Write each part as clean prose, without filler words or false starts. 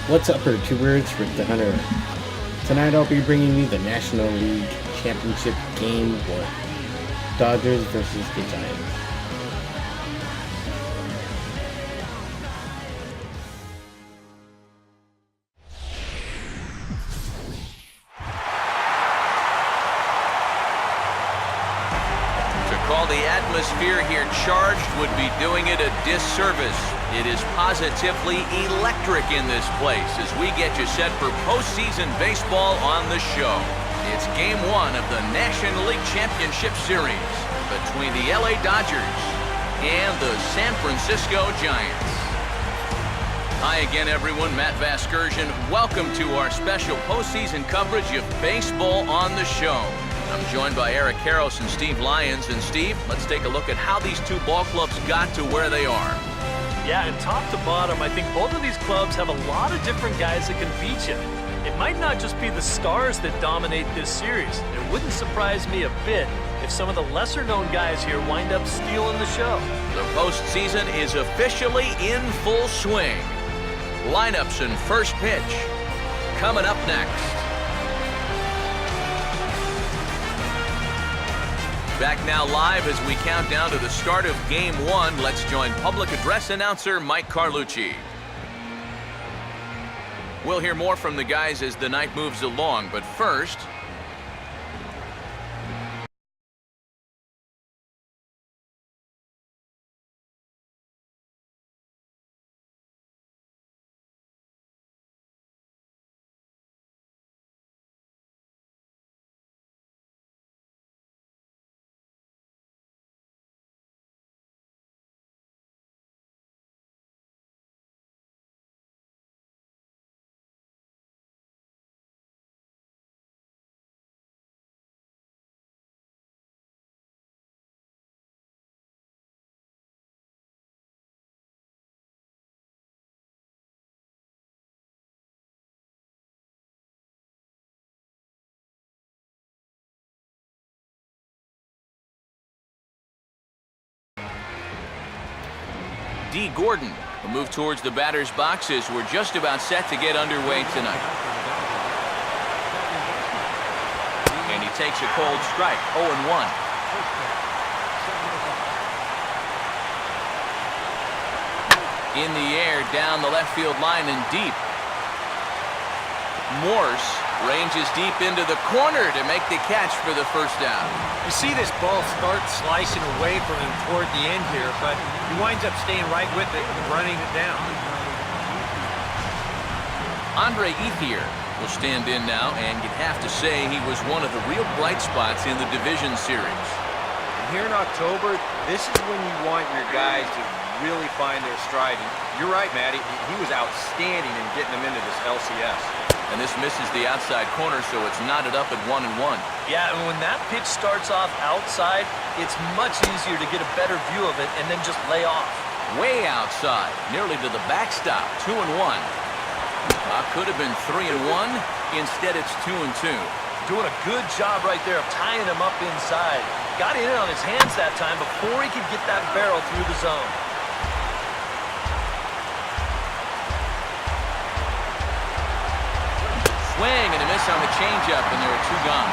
What's up, YouTubers? Rick the Hunter. Tonight I'll be bringing you the National League Championship Game 1. Dodgers versus the Giants. To call the atmosphere here charged would be doing it a disservice. It is positively electric in this place as we get you set for postseason baseball on the show. It's Game 1 of the National League Championship Series between the LA Dodgers and the San Francisco Giants. Hi again, everyone. Matt Vasgersian. Welcome to our special postseason coverage of baseball on the show. I'm joined by Eric Karros and Steve Lyons. And Steve, let's take a look at how these two ball clubs got to where they are. Yeah, and top to bottom, I think both of these clubs have a lot of different guys that can beat you. It might not just be the stars that dominate this series. It wouldn't surprise me a bit if some of the lesser-known guys here wind up stealing the show. The postseason is officially in full swing. Lineups and first pitch coming up next. Back now live as we count down to the start of Game 1. Let's join public address announcer Mike Carlucci. We'll hear more from the guys as the night moves along, but first, D. Gordon will move towards the batter's boxes. We're just about set to get underway tonight. And he takes a cold strike, 0-1. In the air, down the left field line and deep. Morse ranges deep into the corner to make the catch for the first out. You see this ball start slicing away from him toward the end here, but he winds up staying right with it and running it down. Andre Ethier will stand in now, and you'd have to say he was one of the real bright spots in the division series. And here in October, this is when you want your guys to really find their stride. And you're right, Matty. He was outstanding in getting them into this LCS. And this misses the outside corner, so it's knotted up at 1-1. Yeah, and when that pitch starts off outside, it's much easier to get a better view of it and then just lay off. Way outside, nearly to the backstop, 2-1. Could have been 3-1. Instead, it's 2-2. Doing a good job right there of tying him up inside. Got in on his hands that time before he could get that barrel through the zone. Swing and a miss on the changeup, and there are two gone.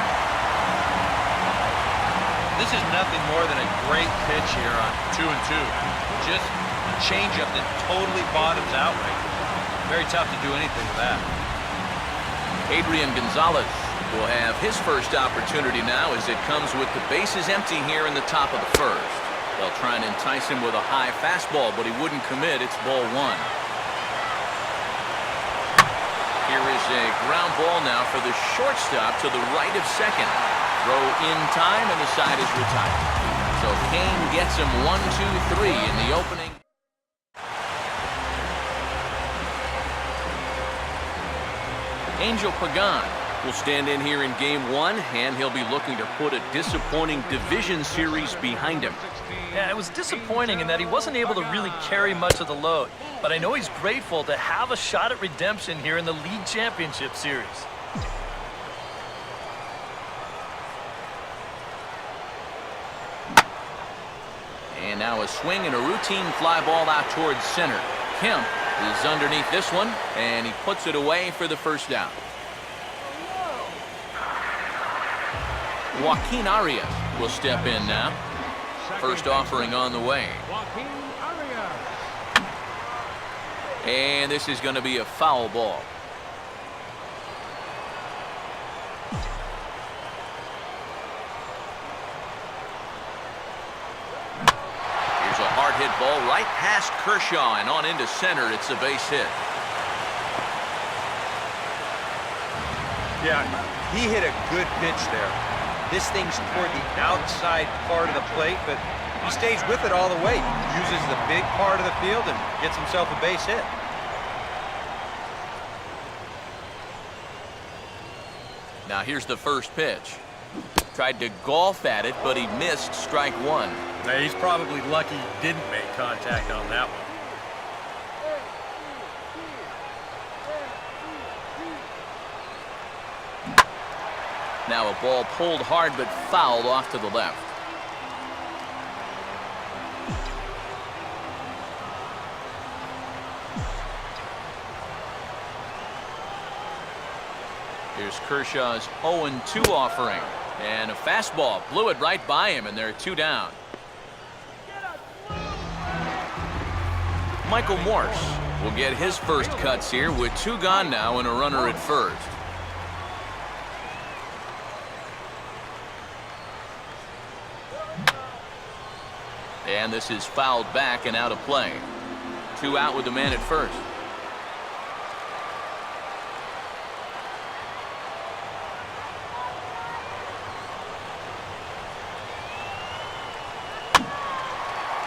This is nothing more than a great pitch here on 2-2. Just a changeup that totally bottoms out right there. Very tough to do anything with that. Adrian Gonzalez will have his first opportunity now as it comes with the bases empty here in the top of the first. They'll try and entice him with a high fastball, but he wouldn't commit. It's ball 1. Here is a ground ball now for the shortstop to the right of second. Throw in time, and the side is retired. So Kane gets him 1-2-3 in the opening. Angel Pagan will stand in here in Game 1, and he'll be looking to put a disappointing division series behind him. Yeah, it was disappointing in that he wasn't able to really carry much of the load. But I know he's grateful to have a shot at redemption here in the League Championship Series. And now a swing and a routine fly ball out towards center. Kemp He's underneath this one, and he puts it away for the first down. Joaquin Arias will step in now. First offering on the way. And this is going to be a foul ball. Here's a hard hit ball right past Kershaw and on into center. It's a base hit. Yeah, he hit a good pitch there. This thing's toward the outside part of the plate, but he stays with it all the way. Uses the big part of the field and gets himself a base hit. Now here's the first pitch. Tried to golf at it, but he missed strike one. Now, he's probably lucky he didn't make contact on that one. Now a ball pulled hard but fouled off to the left. Here's Kershaw's 0-2 offering. And a fastball blew it right by him, and they're 2 down. Michael Morse will get his first cuts here with 2 gone now and a runner at first. And this is fouled back and out of play. 2 out with the man at first.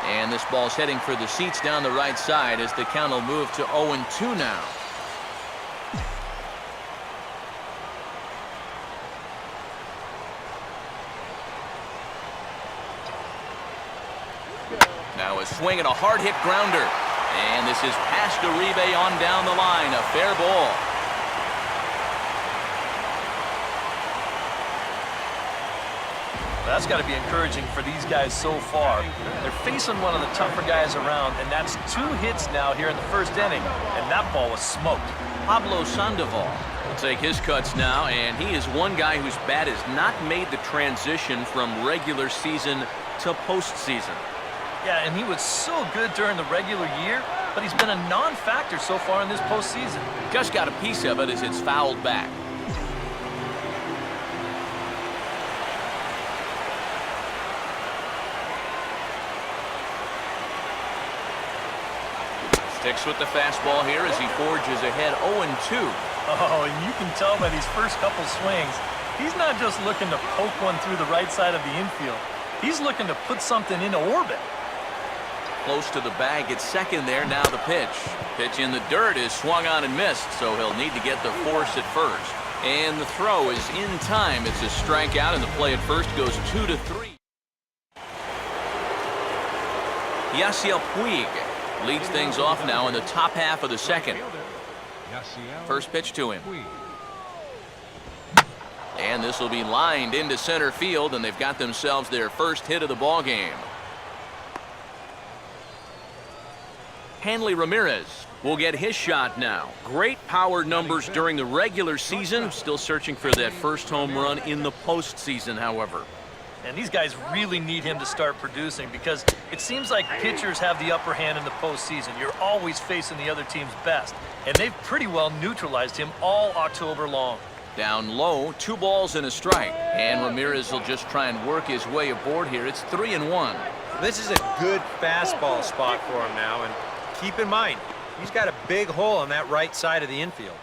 And this ball's heading for the seats down the right side as the count will move to 0-2 now. Now a swing and a hard hit grounder. And this is past Uribe on down the line. A fair ball. That's got to be encouraging for these guys so far. They're facing one of the tougher guys around, and that's 2 hits now here in the first inning, and that ball was smoked. Pablo Sandoval will take his cuts now, and he is one guy whose bat has not made the transition from regular season to postseason. Yeah, and he was so good during the regular year, but he's been a non-factor so far in this postseason. Just got a piece of it as it's fouled back. Sticks with the fastball here as he forges ahead 0-2. Oh, and you can tell by these first couple swings, he's not just looking to poke one through the right side of the infield. He's looking to put something into orbit. Close to the bag at second there. Now the pitch. Pitch in the dirt is swung on and missed, so he'll need to get the force at first. And the throw is in time. It's a strikeout, and the play at first goes 2-3. Yasiel Puig leads things off now in the top half of the second. First pitch to him. And this will be lined into center field, and they've got themselves their first hit of the ball game. Hanley Ramirez will get his shot now. Great power numbers during the regular season. Still searching for that first home run in the postseason, however. And these guys really need him to start producing because it seems like pitchers have the upper hand in the postseason. You're always facing the other team's best. And they've pretty well neutralized him all October long. Down low, 2 balls and a strike. And Ramirez will just try and work his way aboard here. It's 3-1. This is a good fastball spot for him now, and keep in mind, he's got a big hole on that right side of the infield.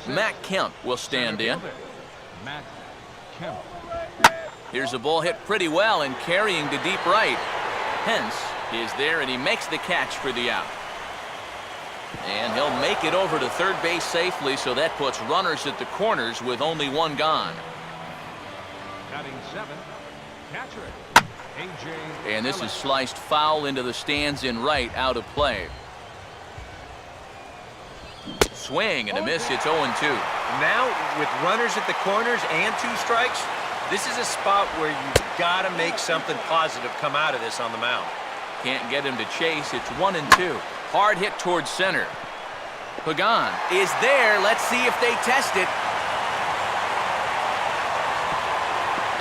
Matt Kemp will stand in. Matt Kemp. Here's a ball hit pretty well and carrying to deep right. Hence is there, and he makes the catch for the out. And he'll make it over to third base safely, so that puts runners at the corners with only 1 gone. Batting 7, catcher, A.J. And this is sliced foul into the stands in right, out of play. Swing and a miss. It's 0-2. Now, with runners at the corners and 2 strikes, this is a spot where you've got to make something positive come out of this on the mound. Can't get him to chase. It's 1-2. Hard hit towards center. Pagan is there. Let's see if they test it.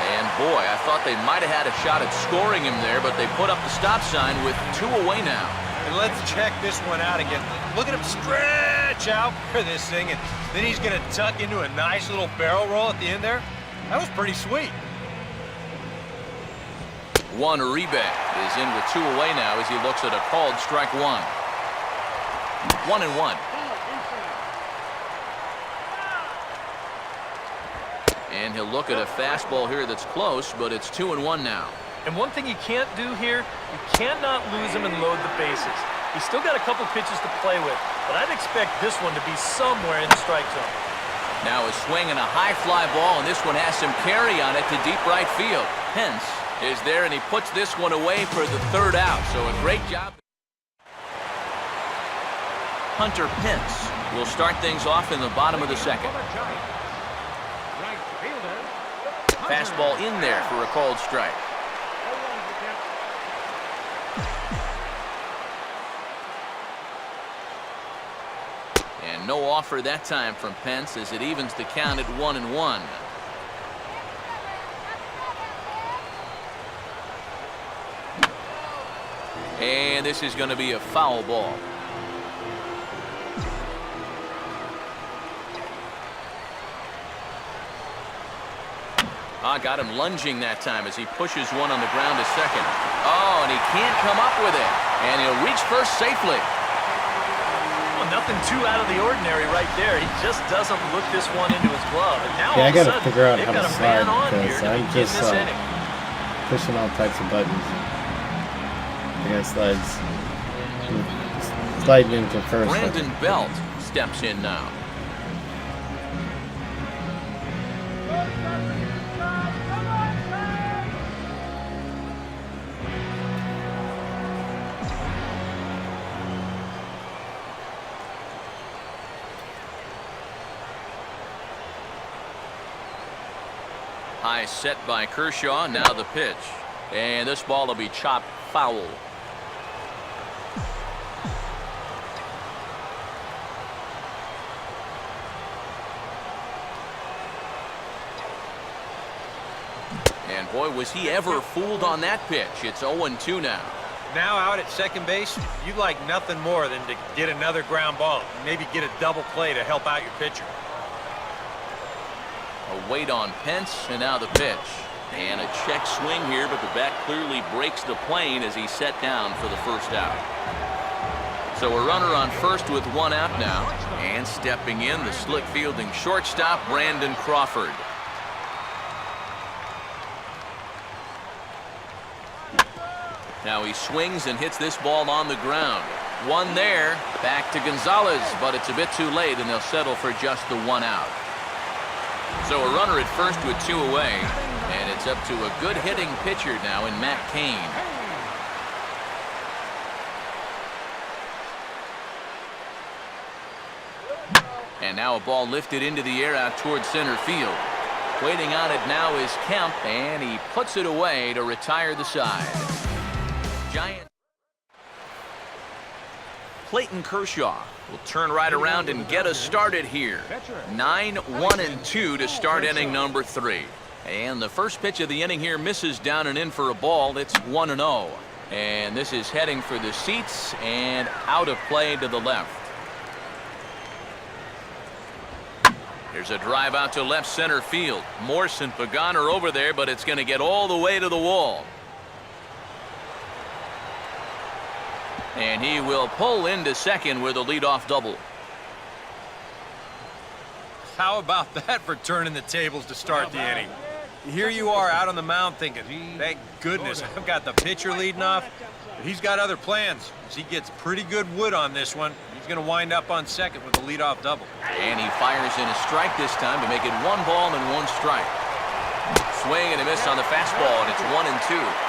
And boy, I thought they might have had a shot at scoring him there, but they put up the stop sign with 2 away now. And let's check this one out again. Look at him stretch out for this thing, and then he's going to tuck into a nice little barrel roll at the end there. That was pretty sweet. One Uribe is in with 2 away now as he looks at a called strike 1. 1-1. And he'll look at a fastball here that's close, but it's 2-1 now. And one thing you can't do here, you cannot lose him and load the bases. He's still got a couple pitches to play with, but I'd expect this one to be somewhere in the strike zone. Now a swing and a high fly ball, and this one has some carry on it to deep right field. Pence is there, and he puts this one away for the 3rd out. So a great job. Hunter Pence will start things off in the bottom of the 2nd. Right fielder. Fastball in there for a called strike. And no offer that time from Pence as it evens the count at 1-1. And this is going to be a foul ball. Got him lunging that time as he pushes one on the ground to second. Oh, and he can't come up with it. And he'll reach first safely. Well, nothing too out of the ordinary right there. He just doesn't look this one into his glove. And now Yeah, I all of a gotta sudden, figure out they've how got to a man slide on here because to I'm begin just this inning. pushing all types of buttons. I got sliding into first. Brandon Belt steps in now. High set by Kershaw. Now the pitch. And this ball will be chopped foul. And boy, was he ever fooled on that pitch. It's 0-2 now. Now out at second base, you'd like nothing more than to get another ground ball. Maybe get a double play to help out your pitcher. A wait on Pence, and now the pitch. And a check swing here, but the bat clearly breaks the plane as he's set down for the 1st out. So a runner on first with 1 out now. And stepping in, the slick fielding shortstop, Brandon Crawford. Now he swings and hits this ball on the ground. 1 there, back to Gonzalez, but it's a bit too late, and they'll settle for just the 1 out. So a runner at first with 2 away, and it's up to a good hitting pitcher now in Matt Cain. And now a ball lifted into the air out towards center field. Waiting on it now is Kemp, and he puts it away to retire the side. Giant Clayton Kershaw will turn right around and get us started here. 9-1-2 to start inning number 3. And the first pitch of the inning here misses down and in for a ball. It's 1-0. And this is heading for the seats and out of play to the left. Here's a drive out to left center field. Morse and Pagan are over there, but it's going to get all the way to the wall. And he will pull into second with a leadoff double. How about that for turning the tables to start the inning? Here you are out on the mound thinking, thank goodness I've got the pitcher leading off. But he's got other plans. As he gets pretty good wood on this one, he's going to wind up on second with a leadoff double. And he fires in a strike this time to make it 1 ball and 1 strike. Swing and a miss on the fastball, and it's 1-2.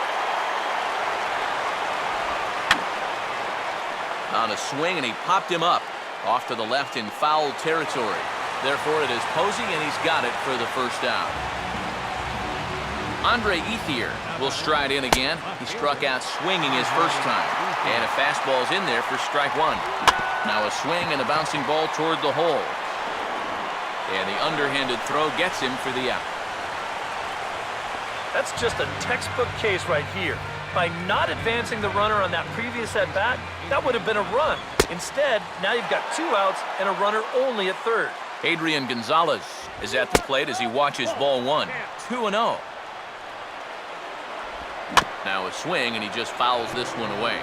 On a swing, and he popped him up off to the left in foul territory. Therefore, it is Posey, and he's got it for the 1st out. Andre Ethier will stride in again. He struck out swinging his first time. And a fastball's in there for strike one. Now a swing and a bouncing ball toward the hole. And the underhanded throw gets him for the out. That's just a textbook case right here. By not advancing the runner on that previous at-bat, that would have been a run. Instead, now you've got 2 outs and a runner only at third. Adrian Gonzalez is at the plate as he watches ball one. 2-0. Now a swing, and he just fouls this one away.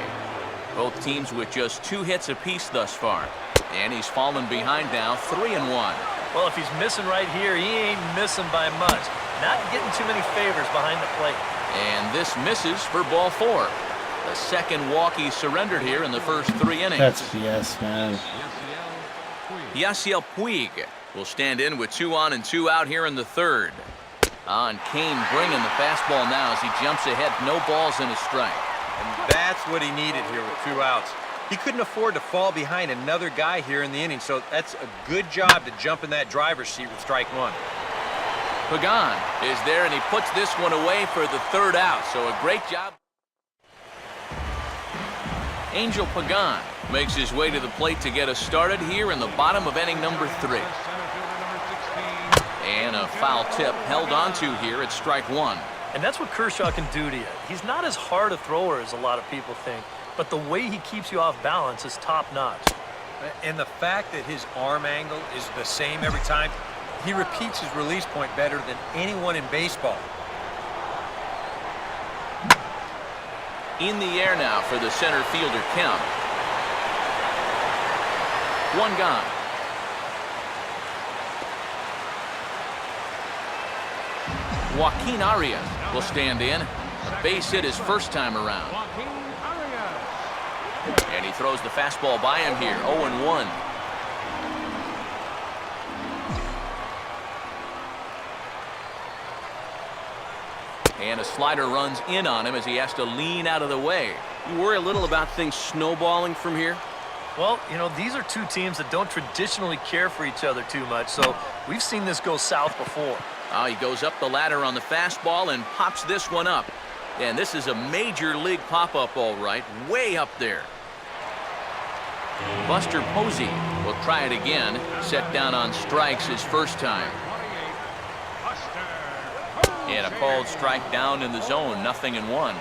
Both teams with just 2 hits apiece thus far. And he's fallen behind now, 3-1. Well, if he's missing right here, he ain't missing by much. Not getting too many favors behind the plate. And this misses for ball 4. The second walk he surrendered here in the first 3 innings. That's BS, man. Yasiel Puig will stand in with 2 on and 2 out here in the third. And Kane bringing the fastball now as he jumps ahead. No balls and a strike. And that's what he needed here with 2 outs. He couldn't afford to fall behind another guy here in the inning, so that's a good job to jump in that driver's seat with strike one. Pagan is there, and he puts this one away for the third out, so a great job. Angel Pagan makes his way to the plate to get us started here in the bottom of inning number 3. And a foul tip held onto here at strike one. And that's what Kershaw can do to you. He's not as hard a thrower as a lot of people think, but the way he keeps you off balance is top-notch. And the fact that his arm angle is the same every time, he repeats his release point better than anyone in baseball. In the air now for the center fielder, Kemp. 1 gone. Joaquin Arias will stand in. A base hit his first time around. And he throws the fastball by him here, 0-1. And a slider runs in on him as he has to lean out of the way. You worry a little about things snowballing from here? Well, you know, these are 2 teams that don't traditionally care for each other too much, so we've seen this go south before. Oh, he goes up the ladder on the fastball and pops this one up. And this is a major league pop-up, all right, way up there. Buster Posey will try it again, set down on strikes his first time. And a called strike down in the zone, 0-1.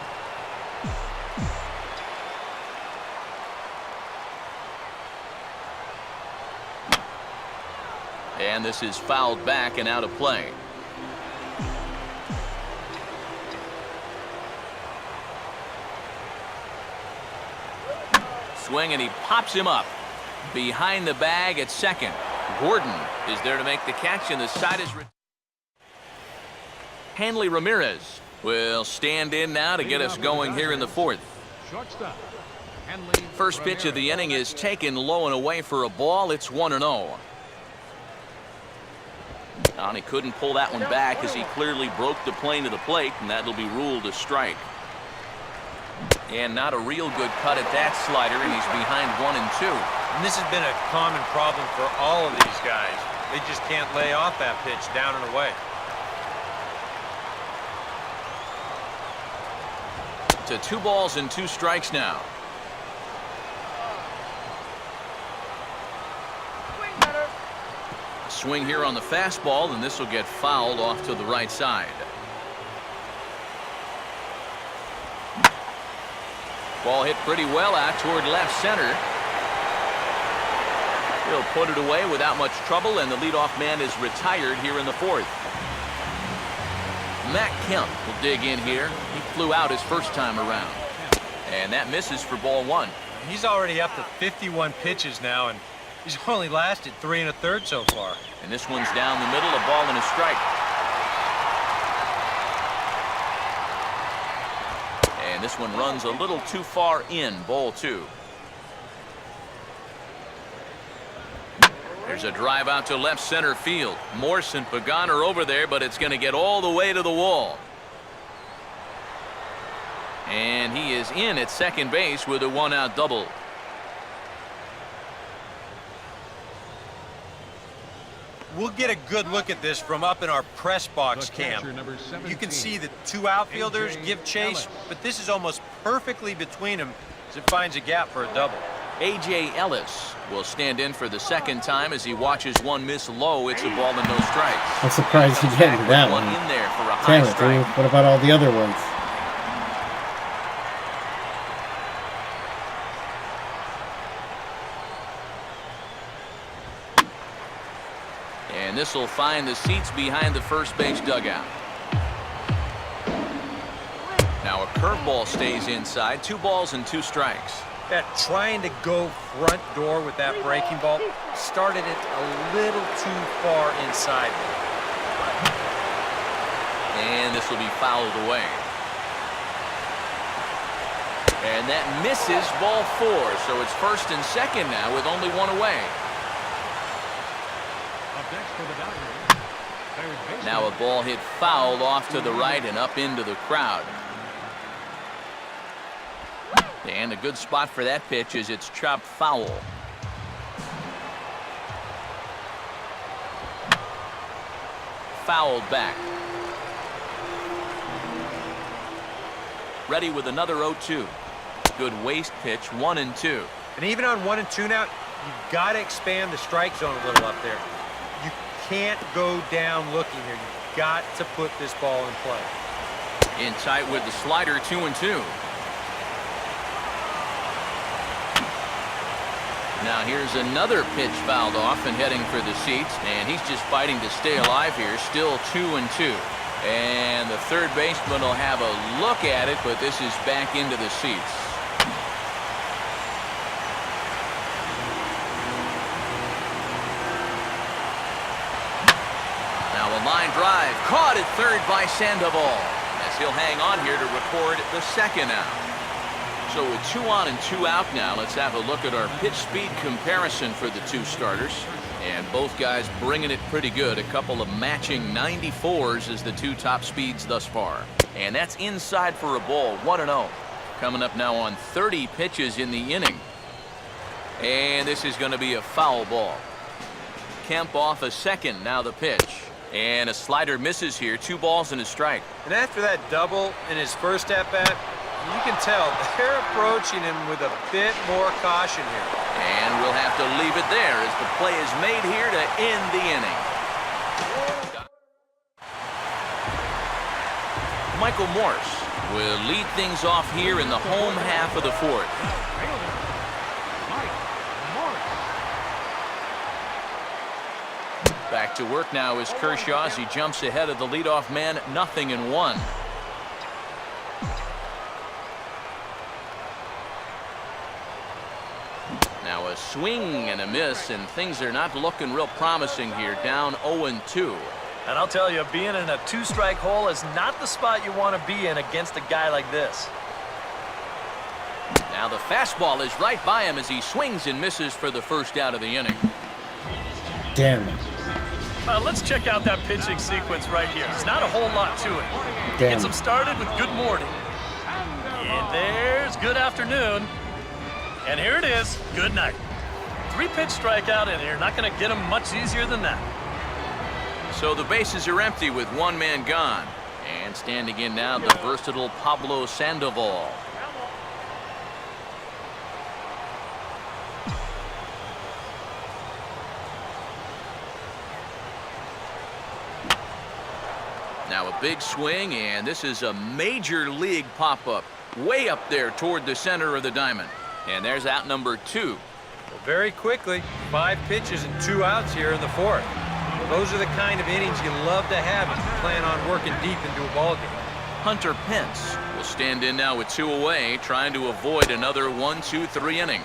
And this is fouled back and out of play. Swing, and he pops him up. Behind the bag at second. Gordon is there to make the catch, and the side is... Hanley Ramirez will stand in now to get us going here in the fourth. First pitch of the inning is taken low and away for a ball. It's 1-0. And he couldn't pull that one back as he clearly broke the plane to the plate, and that'll be ruled a strike. And not a real good cut at that slider, and he's behind 1-2. And this has been a common problem for all of these guys. They just can't lay off that pitch down and away. To 2 balls and 2 strikes now. Swing here on the fastball, and this will get fouled off to the right side. Ball hit pretty well out toward left center. He'll put it away without much trouble, and the leadoff man is retired here in the fourth. Matt Kemp will dig in here. He flew out his first time around. And that misses for ball 1. He's already up to 51 pitches now, and he's only lasted 3 1/3 so far. And this one's down the middle, a ball and a strike. And this one runs a little too far in, ball 2. There's a drive out to left center field. Morse and Pagan are over there, but it's going to get all the way to the wall. And he is in at second base with a 1-out double. We'll get a good look at this from up in our press box cam. You can see the two outfielders give chase, but this is almost perfectly between them as it finds a gap for a double. A.J. Ellis will stand in for the second time as he watches one miss low. It's a ball and no strikes. I'm surprised he didn't that one. In there for a Damn high it, strike. dude. What about all the other ones? And this will find the seats behind the first base dugout. Now a curveball stays inside. 2 balls and 2 strikes. That trying to go front door with that breaking ball started it a little too far inside. And this will be fouled away. And that misses, ball 4. So it's first and second now with only 1 away. Up next for the Dodgers, third baseman. Now a ball hit foul off to the right and up into the crowd. And a good spot for that pitch as it's chopped foul. Fouled back. Ready with another 0-2. Good waste pitch, 1 and 2. And even on 1 and 2 now, you've got to expand the strike zone a little up there. You can't go down looking here. You've got to put this ball in play. In tight with the slider, 2 and 2. Now here's another pitch fouled off and heading for the seats, and he's just fighting to stay alive here. Still 2 and 2. And the third baseman will have a look at it, but this is back into the seats. Now a line drive caught at third by Sandoval, as he'll hang on here to record the second out. So with 2 on and 2 out now, let's have a look at our pitch speed comparison for the 2 starters. And both guys bringing it pretty good. A couple of matching 94s as the 2 top speeds thus far. And that's inside for a ball, 1-0. Coming up now on 30 pitches in the inning. And this is going to be a foul ball. Kemp off a second, now the pitch. And a slider misses here, 2 balls and a strike. And after that double in his first at-bat, you can tell they're approaching him with a bit more caution here. And we'll have to leave it there as the play is made here to end the inning. Michael Morse will lead things off here in the home half of the 4th. Back to work now is Kershaw as he jumps ahead of the leadoff man, 0-1. Now a swing and a miss, and things are not looking real promising here, down 0-2. And I'll tell you, being in a 2-strike hole is not the spot you want to be in against a guy like this. Now the fastball is right by him as he swings and misses for the first out of the inning. Damn it. Let's check out that pitching sequence right here. There's not a whole lot to it. Damn. Gets him started with good morning. And there's good afternoon. And here it is, good night. 3-pitch strikeout, and you're not going to get him much easier than that. So the bases are empty with 1 man gone. And standing in now, the versatile Pablo Sandoval. Now a big swing, and this is a major league pop-up. Way up there toward the center of the diamond. And there's out number 2. Well, very quickly, 5 pitches and 2 outs here in the 4th. Well, those are the kind of innings you love to have if you plan on working deep into a ball game. Hunter Pence will stand in now with 2 away, trying to avoid another 1-2-3 inning.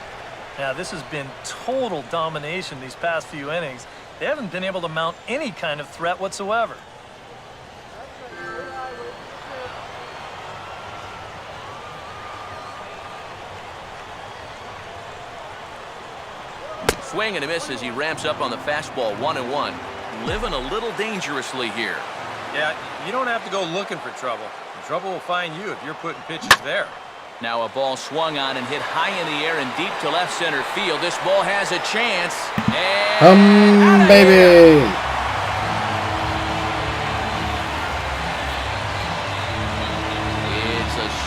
Now, this has been total domination these past few innings. They haven't been able to mount any kind of threat whatsoever. Swing and a miss as he ramps up on the fastball, 1-1. Living a little dangerously here. Yeah, you don't have to go looking for trouble. The trouble will find you if you're putting pitches there. Now a ball swung on and hit high in the air and deep to left center field. This ball has a chance. And Baby.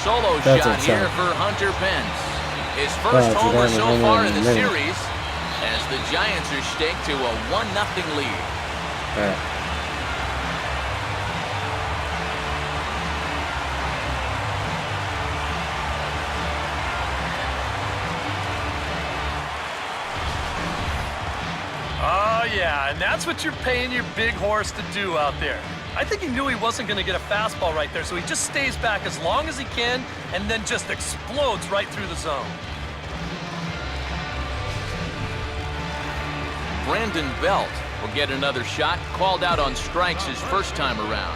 solo That's shot a here shot. for Hunter Pence. His first Wow, homer it's a so home far run in the in a minute. series as the Giants are staked to a 1-0 lead. All right. Oh, yeah, and that's what you're paying your big horse to do out there. I think he knew he wasn't going to get a fastball right there, so he just stays back as long as he can and then just explodes right through the zone. Brandon Belt will get another shot, called out on strikes his first time around.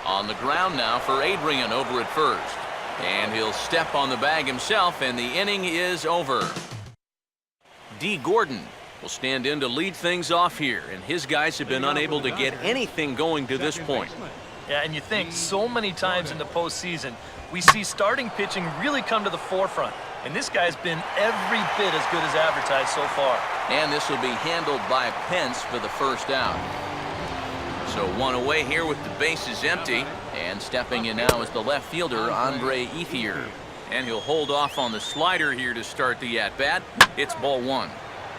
On the ground now for Adrian over at first. And he'll step on the bag himself, and the inning is over. D. Gordon will stand in to lead things off here, and his guys have been unable to get anything going to this point. Yeah, and you think so many times in the postseason, we see starting pitching really come to the forefront. And this guy's been every bit as good as advertised so far. And this will be handled by Pence for the first out. So one away here with the bases empty. And stepping in now is the left fielder, Andre Ethier. And he'll hold off on the slider here to start the at-bat. It's ball one.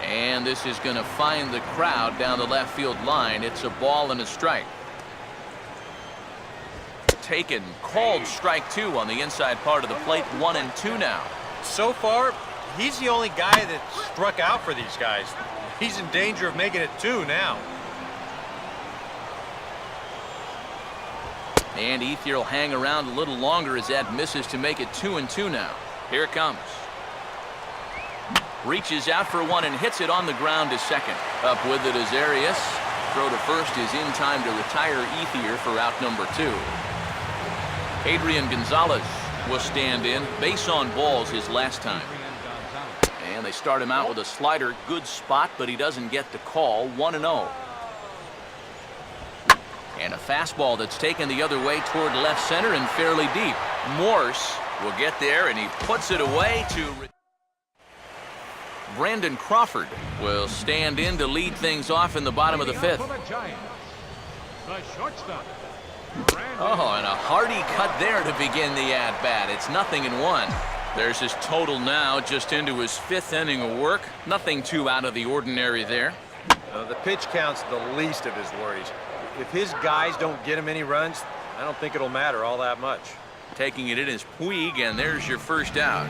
And this is going to find the crowd down the left field line. It's a ball and a strike. Taken, called strike two on the inside part of the plate. 1-2 now. So far, he's the only guy that struck out for these guys. He's in danger of making it 2 now. And Ethier will hang around a little longer as that misses to make it 2-2 now. Here it comes. Reaches out for one and hits it on the ground to second. Up with it is Arias. Throw to first is in time to retire Ethier for out number 2. Adrian Gonzalez will stand in. Base on balls his last time. And they start him out with a slider. Good spot, but he doesn't get the call. 1-0. And a fastball that's taken the other way toward left center and fairly deep. Morse will get there, and he puts it away to... Brandon Crawford will stand in to lead things off in the bottom of the fifth. Oh, and a hearty cut there to begin the at-bat. It's 0-1. There's his total now, just into his 5th inning of work. Nothing too out of the ordinary there. The pitch count's the least of his worries. If his guys don't get him any runs, I don't think it'll matter all that much. Taking it in is Puig, and there's your first out.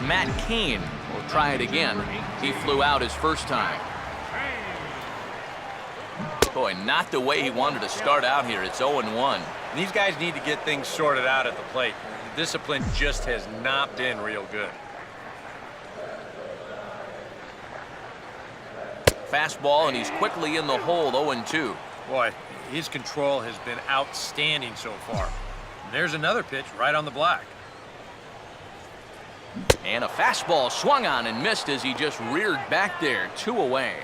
Matt Cain will try it again. He flew out his first time. Boy, not the way he wanted to start out here. It's 0-1. These guys need to get things sorted out at the plate. The discipline just has not been real good. Fastball, and he's quickly in the hole. 0-2. Boy, his control has been outstanding so far. And there's another pitch right on the black. And a fastball swung on and missed as he just reared back there. 2 away.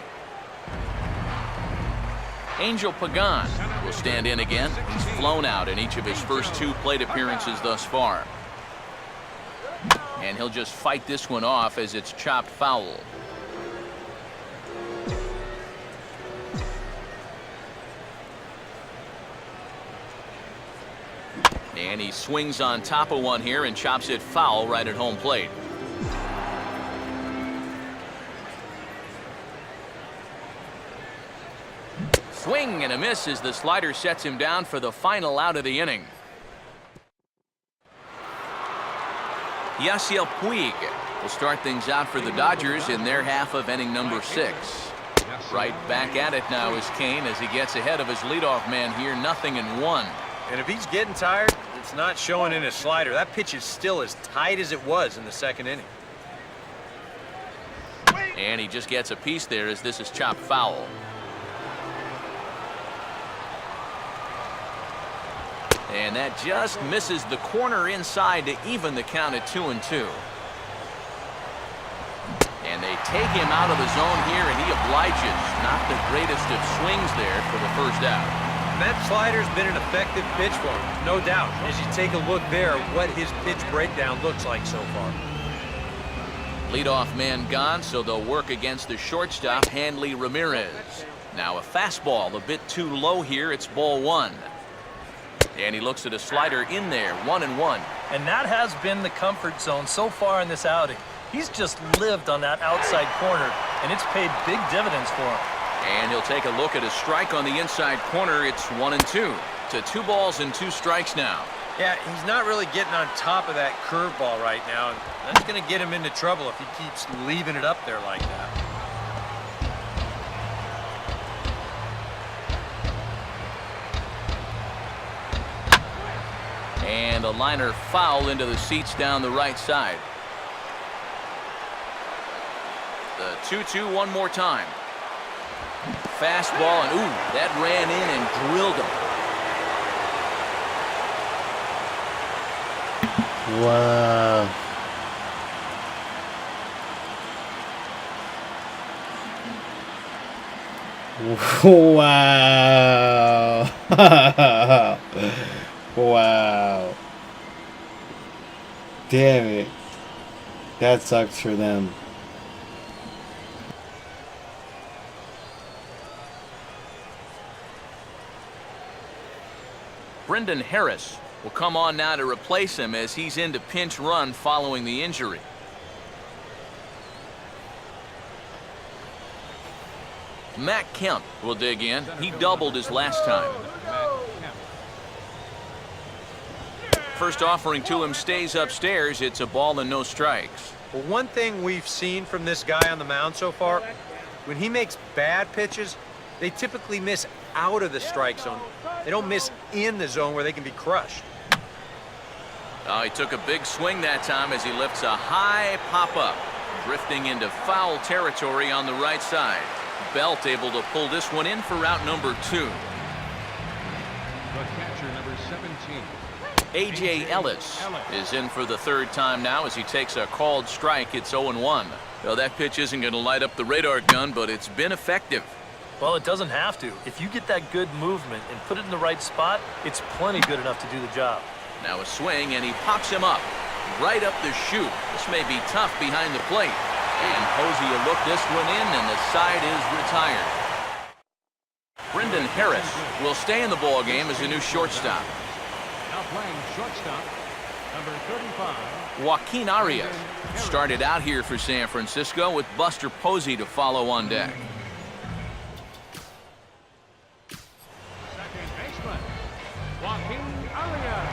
Angel Pagan will stand in again. He's flown out in each of his first 2 plate appearances thus far. And he'll just fight this one off as it's chopped foul. And he swings on top of one here and chops it foul right at home plate. Swing and a miss as the slider sets him down for the final out of the inning. Yasiel Puig will start things out for the Dodgers in their half of inning number 6. Right back at it now is Cain as he gets ahead of his leadoff man here. 0-1. And if he's getting tired, it's not showing in his slider. That pitch is still as tight as it was in the 2nd inning. And he just gets a piece there as this is chopped foul. And that just misses the corner inside to even the count at 2-2. And they take him out of the zone here, and he obliges. Not the greatest of swings there for the first out. That slider's been an effective pitch for him, no doubt. As you take a look there, what his pitch breakdown looks like so far. Leadoff man gone, so they'll work against the shortstop, Hanley Ramirez. Now a fastball a bit too low here. It's ball one. And he looks at a slider in there, 1-1. And that has been the comfort zone so far in this outing. He's just lived on that outside corner, and it's paid big dividends for him. And he'll take a look at a strike on the inside corner. It's 1-2. To 2 balls and 2 strikes now. Yeah, he's not really getting on top of that curveball right now, and that's going to get him into trouble if he keeps leaving it up there like that. And a liner foul into the seats down the right side. The 2-2 one more time. Fastball, and ooh, that ran in and drilled him. Wow. Wow. Wow. Damn it. That sucks for them. Brendan Harris will come on now to replace him as he's into pinch run following the injury. Matt Kemp will dig in. He doubled his last time. First offering to him stays upstairs. It's a ball and no strikes. Well, one thing we've seen from this guy on the mound so far, when he makes bad pitches, they typically miss out of the strike zone. They don't miss in the zone where they can be crushed. He took a big swing that time as he lifts a high pop-up, drifting into foul territory on the right side. Belt able to pull this one in for route number 2. The catcher, number 17. A.J. Ellis is in for the 3rd time now as he takes a called strike. It's 0-1. Well, that pitch isn't going to light up the radar gun, but it's been effective. Well, it doesn't have to. If you get that good movement and put it in the right spot, it's plenty good enough to do the job. Now a swing, and he pops him up right up the chute. This may be tough behind the plate. And Posey will look this one in, and the side is retired. Brendan Harris will stay in the ball game as a new shortstop. Now playing shortstop, number 35. Joaquin Arias started out here for San Francisco with Buster Posey to follow on deck. Second baseman, Joaquin Arias.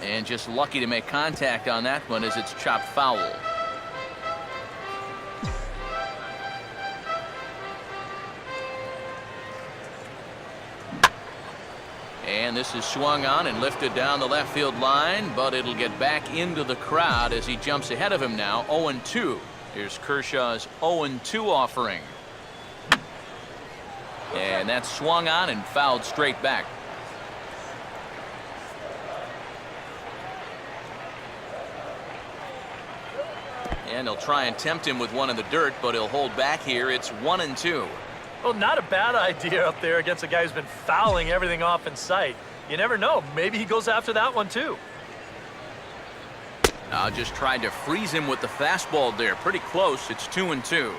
And just lucky to make contact on that one as it's chopped foul. And this is swung on and lifted down the left field line, but it'll get back into the crowd as he jumps ahead of him now. 0-2. Here's Kershaw's 0-2 offering. And that's swung on and fouled straight back. And he'll try and tempt him with one in the dirt, but he'll hold back here. It's 1-2. Well, not a bad idea up there against a guy who's been fouling everything off in sight. You never know. Maybe he goes after that one, too. Just tried to freeze him with the fastball there. Pretty close. It's 2-2.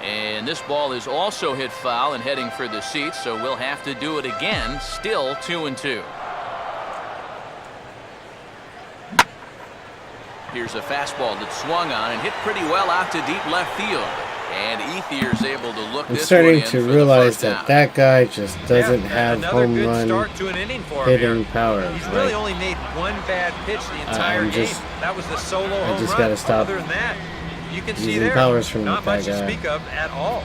And this ball is also hit foul and heading for the seats, so we'll have to do it again. Still 2-2. Here's a fastball that swung on and hit pretty well out to deep left field. And Ethier's able to look I'm this starting one in to for realize the that first that guy just doesn't have another home good run start to an inning for him hitting here. power. He's Like, really only made one bad pitch the entire I'm game. just- That was the solo I home just run. gotta stop Other than that, you can see using there, powers from not that much to guy. speak of at all.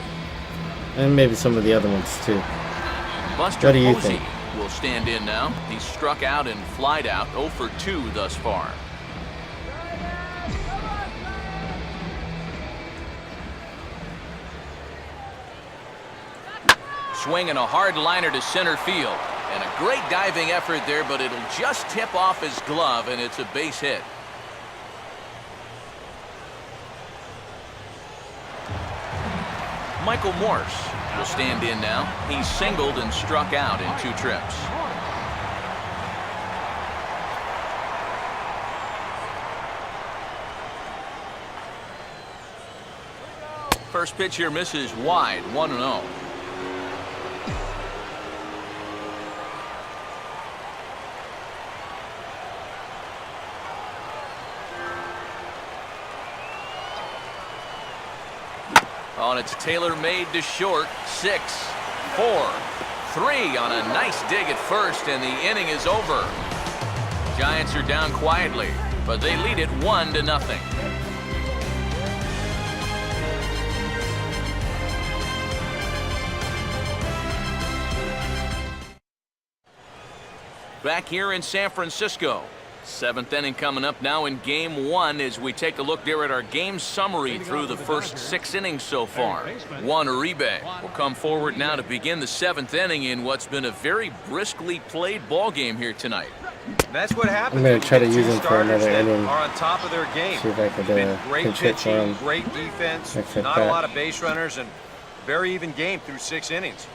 and maybe some of the other ones too. Buster What do you Posey think? will stand in now. He's struck out and flied out 0 for 2 thus far. Swinging a hard liner to center field. And a great diving effort there, but it'll just tip off his glove, and it's a base hit. Michael Morse will stand in now. He's singled and struck out in 2 trips. First pitch here misses wide, 1-0. On its tailor-made to short, 6, 4, 3 on a nice dig at first, and the inning is over. Giants are down quietly, but they lead it 1-0. Back here in San Francisco. 7th inning coming up now in Game 1 as we take a look there at our game summary through the first 6 innings so far. Juan Uribe will come forward now to begin the 7th inning in what's been a very briskly played ball game here tonight. That's what happens. I'm going to try to use him for another inning. Are on top of their game. See if I could Great pinch hit for pitching, him. great defense, Next at not a bat. lot of base runners, and very even game through 6 innings.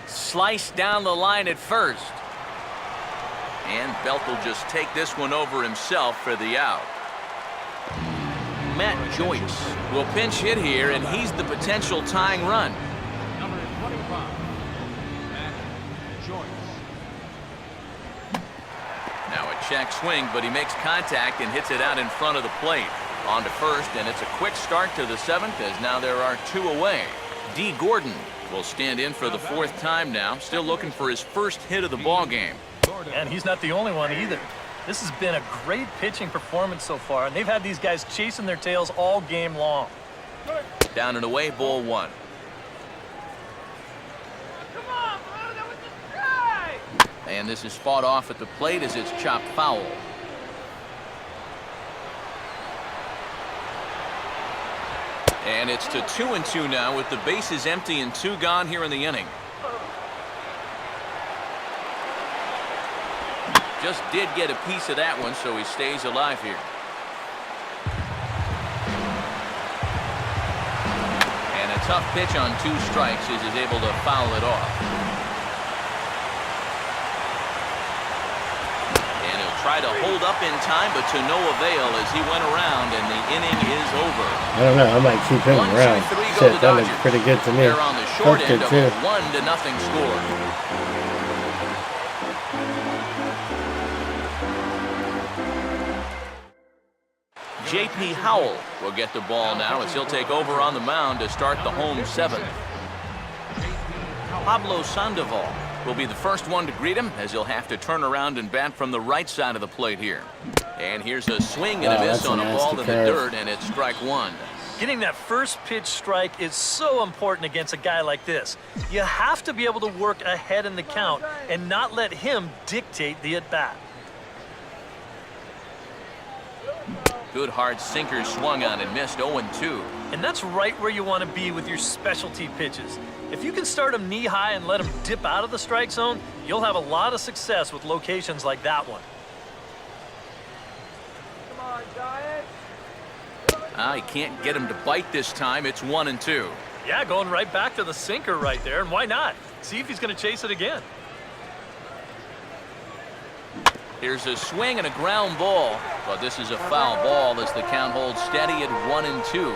Slice down the line at first. And Belt will just take this one over himself for the out. Matt Joyce will pinch hit here, and he's the potential tying run. Number 25, Matt Joyce. Now a check swing, but he makes contact and hits it out in front of the plate. On to first, and it's a quick start to the 7th as now there are 2 away. D. Gordon will stand in for the 4th time now, still looking for his first hit of the ball game. And he's not the only one either. This has been a great pitching performance so far, and they've had these guys chasing their tails all game long. Down and away, ball 1. And this is fought off at the plate as it's chopped foul. And it's to 2-2 now with the bases empty and 2 gone here in the inning. Just did get a piece of that one, so he stays alive here. And a tough pitch on 2 strikes as he's able to foul it off. And he'll try to hold up in time, but to no avail as he went around and the inning is over. I don't know. I might keep him 1, 2, around. 3 go Shit, the that looks Dodgers. pretty good to me. They're on the short That's end good of too. a 1-0 score. J.P. Howell will get the ball now as he'll take over on the mound to start the home 7th. Pablo Sandoval will be the first one to greet him as he'll have to turn around and bat from the right side of the plate here. And here's a swing and a miss that's a on a ball in nasty the curve. dirt, and it's strike 1. Getting that first pitch strike is so important against a guy like this. You have to be able to work ahead in the count and not let him dictate the at-bat. Good hard sinker swung on and missed 0-2. And that's right where you want to be with your specialty pitches. If you can start them knee-high and let them dip out of the strike zone, you'll have a lot of success with locations like that one. He can't get him to bite this time. It's 1-2. Yeah, going right back to the sinker right there, and why not? See if he's going to chase it again. Here's a swing and a ground ball, but this is a foul ball as the count holds steady at 1-2.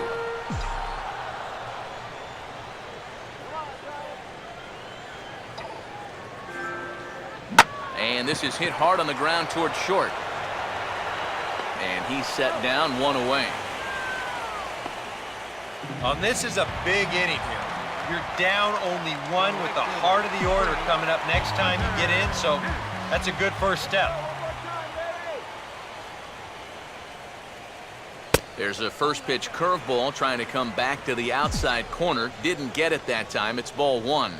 And this is hit hard on the ground towards short. And he's set down, 1 away. This is a big inning here. You're down only 1 with the heart of the order coming up next time you get in, so that's a good first step. There's a first pitch curveball trying to come back to the outside corner. Didn't get it that time. It's ball 1.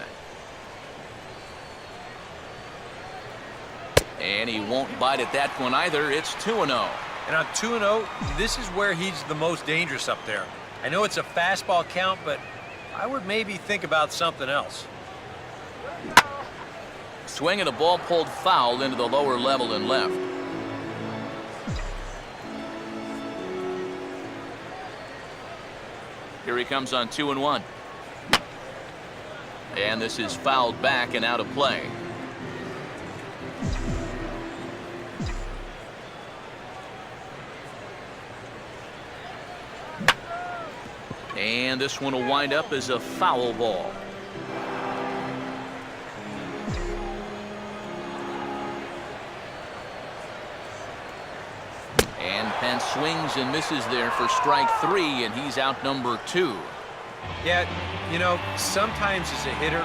And he won't bite at that one either. It's 2-0. And on 2-0, this is where he's the most dangerous up there. I know it's a fastball count, but I would maybe think about something else. Swing and a ball pulled foul into the lower level and left. Here he comes on 2-1. And this is fouled back and out of play. And this one will wind up as a foul ball. And Pence swings and misses there for strike 3, and he's out number 2. Yeah, you know, sometimes as a hitter,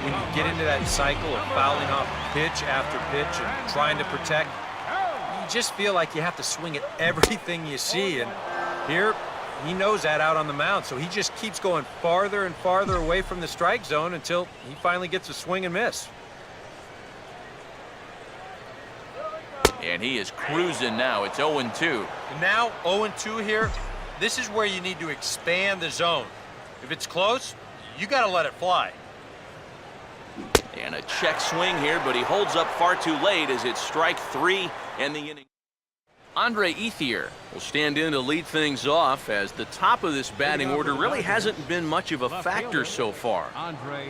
when you get into that cycle of fouling off pitch after pitch and trying to protect, you just feel like you have to swing at everything you see. And here, he knows that out on the mound, so he just keeps going farther and farther away from the strike zone until he finally gets a swing and miss. And he is cruising now. It's 0-2. And now 0-2 here. This is where you need to expand the zone. If it's close, you got to let it fly. And a check swing here, but he holds up far too late as it's strike 3 and the inning. Andre Ethier will stand in to lead things off, as the top of this batting order really hasn't been much of a factor so far.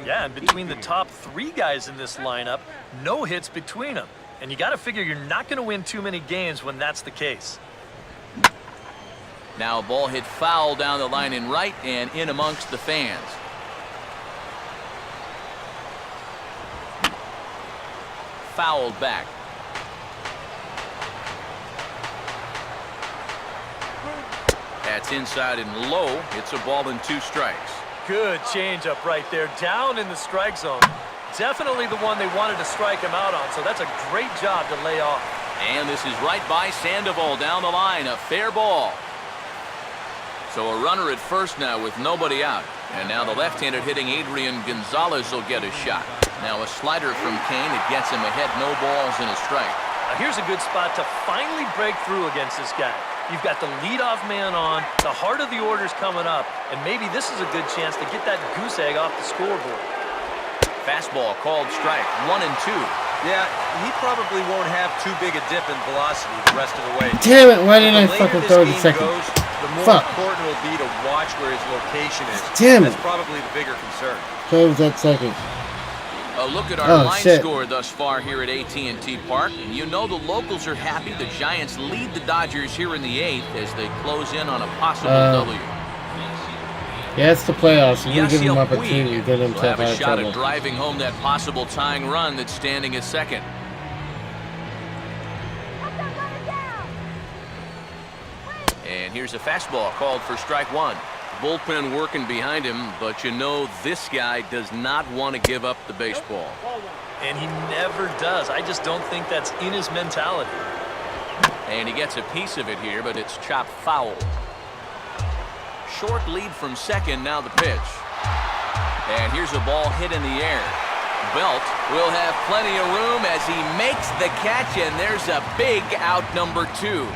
Yeah, and between the top 3 guys in this lineup, no hits between them. And you got to figure you're not going to win too many games when that's the case. Now a ball hit foul down the line in right and in amongst the fans. Fouled back. That's inside and low. It's a ball and 2 strikes. Good changeup right there, down in the strike zone. Definitely the one they wanted to strike him out on, so that's a great job to lay off. And this is right by Sandoval down the line, a fair ball. So a runner at first now with nobody out. And now the left-handed hitting Adrian Gonzalez will get a shot. Now a slider from Kane. It gets him ahead, no balls and a strike. Now here's a good spot to finally break through against this guy. You've got the leadoff man on, the heart of the order's coming up, and maybe this is a good chance to get that goose egg off the scoreboard. Fastball called strike, 1-2. Yeah, he probably won't have too big a dip in velocity the rest of the way. Damn it, why didn't I The later fucking this throw the game second? goes, the more Fuck. important it will be to watch where his location is. Damn it. That's probably the bigger concern. Close that second. A look at our Oh, line shit. score thus far here at AT&T Park. And you know the locals are happy. The Giants lead the Dodgers here in the 8th as they close in on a possible W. Yeah, it's the playoffs. You give him Yasiel opportunity to get Puig will himself have out a of shot trouble. at driving home that possible tying run that's standing at second. And here's a fastball called for strike 1. Bullpen working behind him, but you know this guy does not want to give up the baseball. And he never does. I just don't think that's in his mentality. And he gets a piece of it here, but it's chopped foul. Short lead from second, now the pitch. And here's a ball hit in the air. Belt will have plenty of room as he makes the catch, and there's a big out, number 2.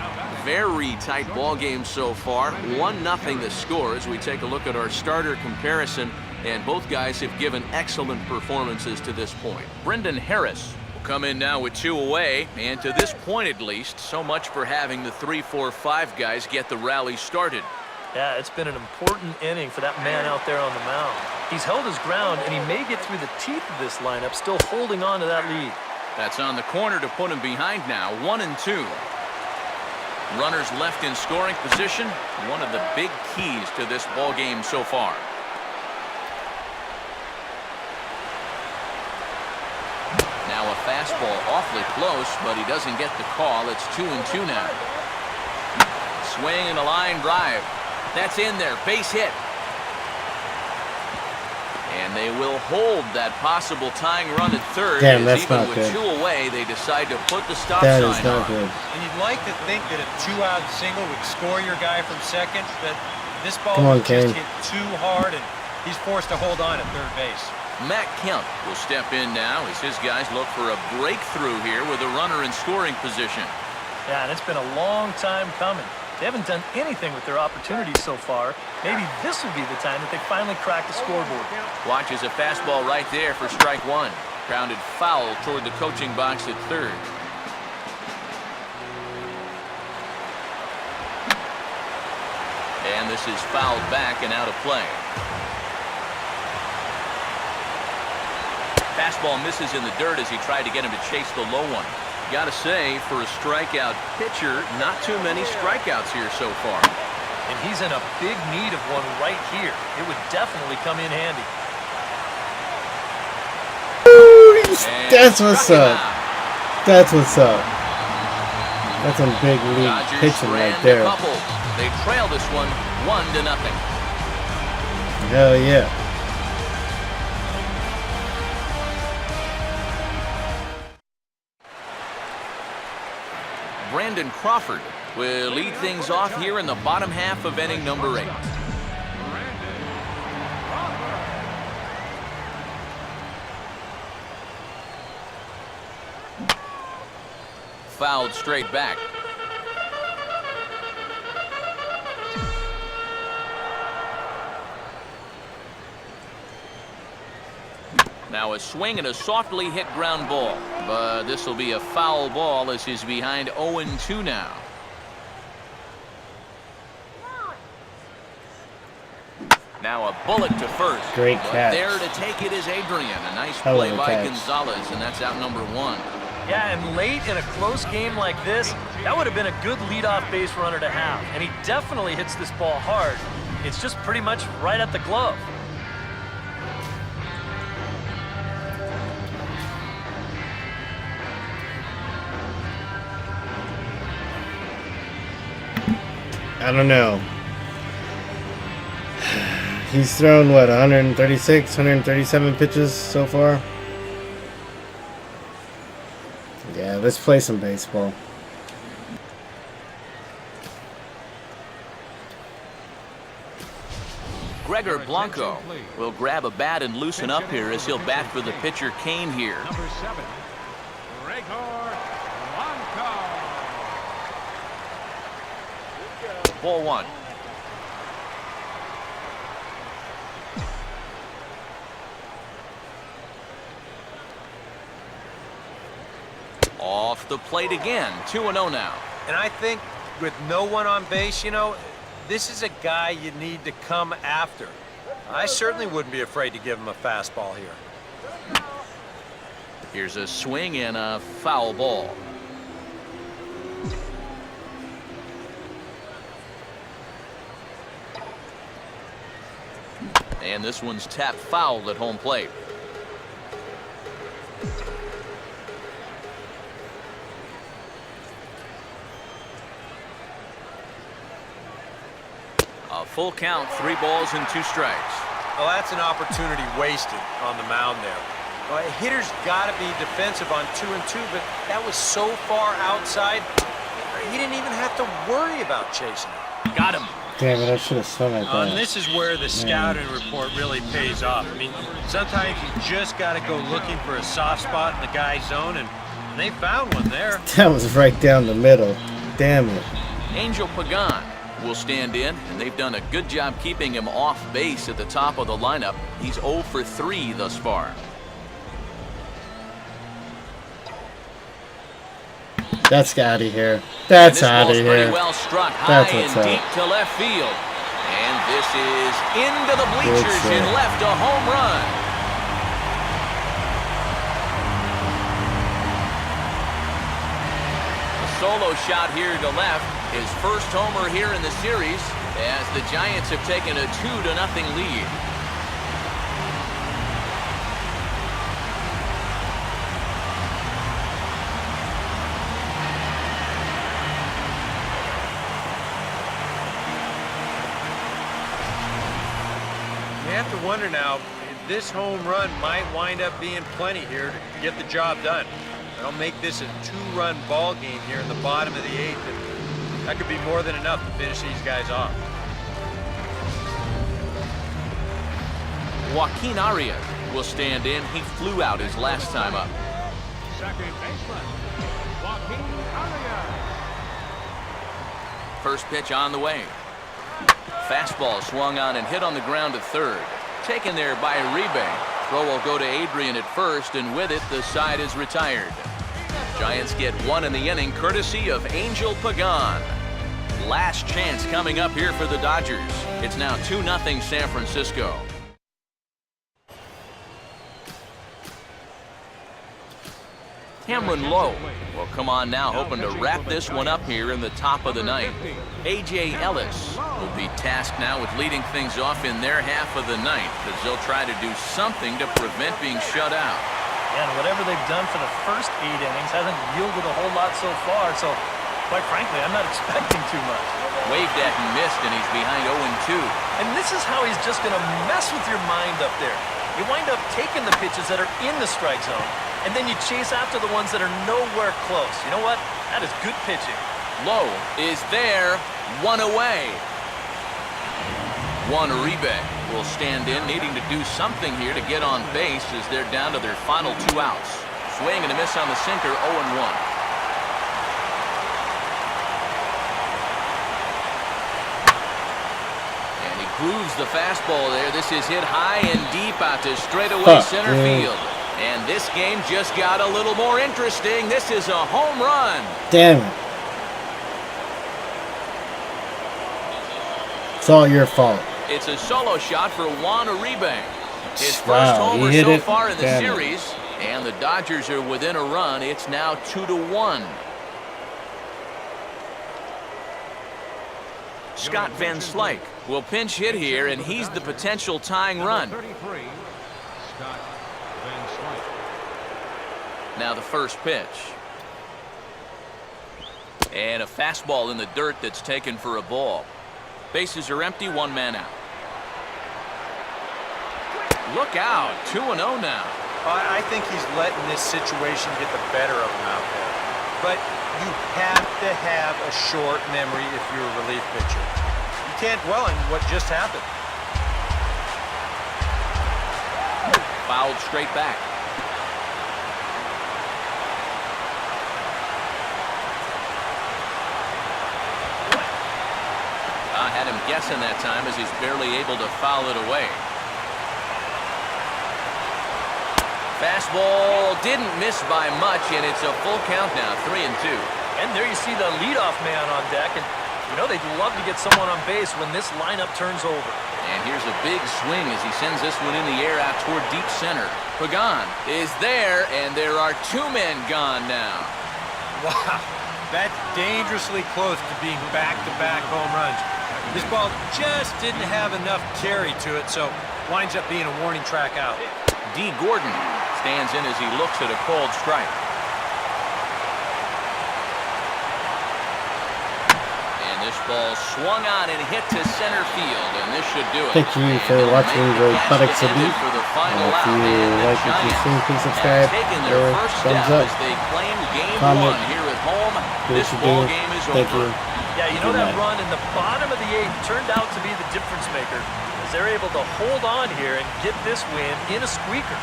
Very tight ball game so far. 1-0 the score as we take a look at our starter comparison, and both guys have given excellent performances to this point. Brendan Harris will come in now with 2 away, and to this point at least, so much for having the 3-4-5 guys get the rally started. Yeah, it's been an important inning for that man out there on the mound. He's held his ground, and he may get through the teeth of this lineup, still holding on to that lead. That's on the corner to put him behind now, 1-2. Runners left in scoring position, one of the big keys to this ball game so far. Now a fastball awfully close, but he doesn't get the call. It's 2-2 now. Swing and a line drive. That's in there, base hit. And they will hold that possible tying run at third. Damn, as that's even not with good. 2 away, they decide to put the stop That sign is not on. good. And you'd like to think that a 2-out single would score your guy from second, but this ball Come on, was just Kane. hit too hard, and he's forced to hold on at third base. Matt Kemp will step in now as his guys look for a breakthrough here with a runner in scoring position. Yeah, and it's been a long time coming. They haven't done anything with their opportunities so far. Maybe this will be the time that they finally crack the scoreboard. Watches a fastball right there for strike one. Grounded foul toward the coaching box at third. And this is fouled back and out of play. Fastball misses in the dirt as he tried to get him to chase the low one. Gotta say, for a strikeout pitcher, not too many strikeouts here so far. And he's in a big need of one right here. It would definitely come in handy. That's what's up. That's what's up. That's some big league Dodgers pitching right strand there. a couple. They trail this one 1-0. Hell yeah. Brandon Crawford will lead things off here in the bottom half of inning number 8. Fouled straight back. Now a swing and a softly hit ground ball, but this will be a foul ball as he's behind 0-2 now. Now a bullet to first. Great But catch. there to take it is Adrian. A nice Hell of play a by catch. Gonzalez, and that's out number 1. Yeah, and late in a close game like this, that would have been a good leadoff base runner to have. And he definitely hits this ball hard. It's just pretty much right at the glove. I don't know. He's thrown, what, 136, 137 pitches so far? Yeah, let's play some baseball. Gregor Blanco will grab a bat and loosen up here as he'll bat for the pitcher Kane here. Number 7, Gregor Blanco. Ball 1. Off the plate again. 2-0 now. And I think with no one on base, you know, this is a guy you need to come after. I certainly wouldn't be afraid to give him a fastball here. Here's a swing and a foul ball. And this one's tapped foul at home plate. A full count, 3 balls and 2 strikes. Well, that's an opportunity wasted on the mound there. Well, a hitter's got to be defensive on 2 and 2, but that was so far outside, he didn't even have to worry about chasing it. Got him. Damn it, I should have swung at And that. this is where the scouting report really pays off. I mean, sometimes you just got to go looking for a soft spot in the guy's zone, and they found one there. That was right down the middle. Damn it. Angel Pagan will stand in, and they've done a good job keeping him off base at the top of the lineup. He's 0 for 3 thus far. That's out of here. That's out of And this ball's pretty here. well struck That's high what's and up. deep to left field. And this is into the bleachers shit. and left a home run. A solo shot here to left. His first homer here in the series as the Giants have taken a 2-0 lead. You have to wonder now, this home run might wind up being plenty here to get the job done. That'll make this a 2-run ball game here in the bottom of the 8th, and that could be more than enough to finish these guys off. Joaquin Arias will stand in. He flew out his last time up. Second baseman, Joaquin Arias. First pitch on the way. Fastball swung on and hit on the ground to third. Taken there by Uribe. Throw will go to Adrian at first, and with it, the side is retired. Giants get one in the inning, courtesy of Angel Pagan. Last chance coming up here for the Dodgers. It's now 2-0 San Francisco. Cameron Lowe will come on now, hoping to wrap this one up here in the top of the ninth. A.J. Ellis will be tasked now with leading things off in their half of the ninth, as they'll try to do something to prevent being shut out. And whatever they've done for the first 8 innings hasn't yielded a whole lot so far, so quite frankly, I'm not expecting too much. Waved at and missed, and he's behind 0-2. And this is how he's just going to mess with your mind up there. You wind up taking the pitches that are in the strike zone, and then you chase after the ones that are nowhere close. You know what? That is good pitching. Lowe is there, 1 away. Juan Uribe will stand in, needing to do something here to get on base as they're down to their final 2 outs. Swing and a miss on the sinker, 0-1. Grooves the fastball there. This is hit high and deep out to straightaway center field. And this game just got a little more interesting. This is a home run. Damn it. It's all your fault. It's a solo shot for Juan Uribe. His first homer so far in the series. And the Dodgers are within a run. It's now 2-1. Scott Van Slyke will pinch hit here, and he's the potential tying run. Now the first pitch. And a fastball in the dirt that's taken for a ball. Bases are empty, 1 man out. Look out, 2-0 now. I think he's letting this situation get the better of him out there. But you have to have a short memory if you're a relief pitcher. You can't dwell on what just happened. Fouled straight back. I had him guessing that time as he's barely able to foul it away. Fastball didn't miss by much, and it's a full count now, 3-2. And there you see the leadoff man on deck, and you know they'd love to get someone on base when this lineup turns over. And here's a big swing as he sends this one in the air out toward deep center. Pagan is there, and there are 2 men gone now. Wow, that's dangerously close to being back-to-back home runs. This ball just didn't have enough carry to it, so winds up being a warning track out. D. Gordon stands in as he looks at a called strike. And this ball swung on and hit to center field, and this should do it. Thank you for watching RoboticsElite. And if you like what you see, please subscribe, or thumbs up, comment, do what you do. Thank you. Yeah, you know that run in the bottom of the 8th turned out to be the difference maker, as they're able to hold on here and get this win in a squeaker.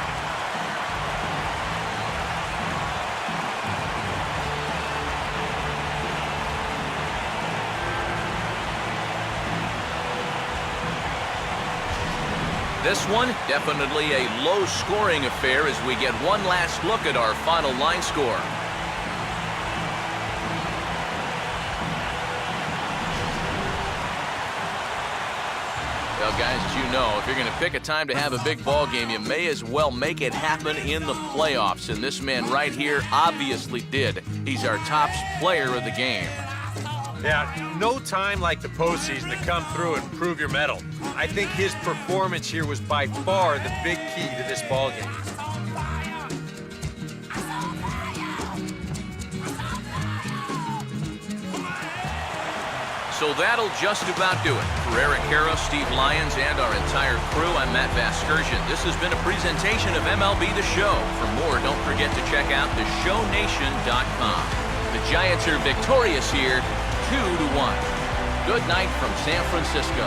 This one, definitely a low-scoring affair as we get one last look at our final line score. Well, guys, as you know, if you're going to pick a time to have a big ball game, you may as well make it happen in the playoffs. And this man right here obviously did. He's our top player of the game. Yeah, no time like the postseason to come through and prove your mettle. I think his performance here was by far the big key to this ball game. So that'll just about do it. For Eric Harrow, Steve Lyons, and our entire crew, I'm Matt Vasgersian. This has been a presentation of MLB The Show. For more, don't forget to check out theshownation.com. The Giants are victorious here, 2-1. Good night from San Francisco.